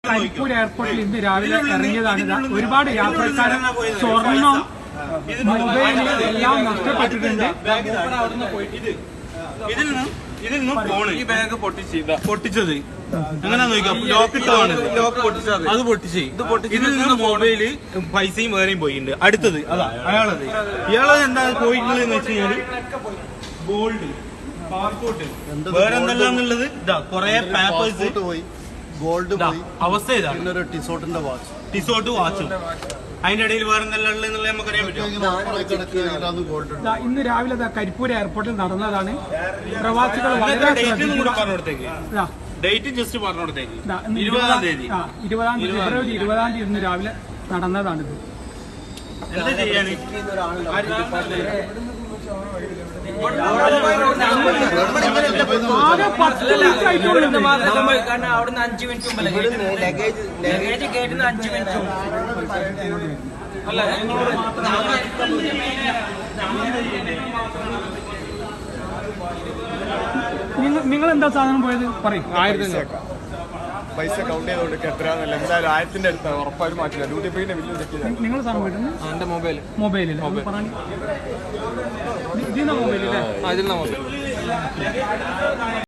കരിപ്പൂർ എയർപോർട്ടിൽ ഇന്ന് രാവിലെ ഇറങ്ങിയതാണ്. ഒരുപാട് യാത്രക്കാർ സ്വർണം, മൊബൈൽ എല്ലാം നഷ്ടപ്പെട്ടിട്ടുണ്ട്. ഇതിൽ നിന്നും ഫോണ് ഈ ബാഗ് പൊട്ടിച്ചത് എങ്ങനെയാ നോക്കാം. ലോക്ക് ഇട്ടതാണ്, ലോക്ക് പൊട്ടിച്ചത്, അത് പൊട്ടിച്ച് ഇതിൽ നിന്ന് മൊബൈല് പൈസയും വേറെയും പോയിട്ടുണ്ട്. അടുത്തത് അതാ അയാളത്. ഇയാളത് എന്താ പോയിട്ടുള്ളത് എന്ന് വെച്ച് കഴിഞ്ഞാല് ഗോൾഡ്, പാസ്പോർട്ട്, വേറെ എന്തെല്ലാന്നുള്ളത് ഇതാ കൊറേ പേപ്പേഴ്സ് പോയി, ഗോൾഡ് പോയി, അവസ്ഥ ഇതാണ്. പിന്നെ ഒരു ടിസോട്ടിന്റെ വാച്ച്, ടിസോട്ട് വാച്ചും അതിന്റെ ഇടയിൽ വേറെ എന്തെല്ലാം ഉള്ളത് നമുക്കറിയാൻ പറ്റും. ഇന്ന് രാവിലെ കരിപ്പൂർ എയർപോർട്ടിൽ നടന്നതാണ്. പ്രവാസികൾ വളരെ ഡേറ്റ് ജസ്റ്റ് പറഞ്ഞോടത്തേക്ക് 20-ാം തീയതി ഫെബ്രുവരി 20-ാം തീയതി ഇന്ന് രാവിലെ നടന്നതാണിത്. എന്താ ചെയ്യാന്? ആകെ 10 മിനിറ്റ് ആയിട്ടുള്ളൂ. അവിടുന്ന് 5 മിനിറ്റ് മുമ്പ് ലഗേജ് കേട്ടുന്ന 5 മിനിറ്റ് അല്ല. നിങ്ങൾ എന്താ സാധനം പോയത് പറയും. പൈസ കൗണ്ട് ചെയ്ത് കൊടുക്കുക എത്രയാന്നല്ല, എന്തായാലും 1000-ന്റെ അടുത്താണ് ഉറപ്പായും മാറ്റില്ല. ഡ്യൂട്ടി പേയിന്റെ ബില്ലും ചെക്ക് ചെയ്താൽ നിങ്ങൾ സാധനം പോയിട്ടുണ്ട്. എന്റെ മൊബൈലിൽ പറഞ്ഞു ഇതിന്റെ മൊബൈലില്ലേ? മൊബൈൽ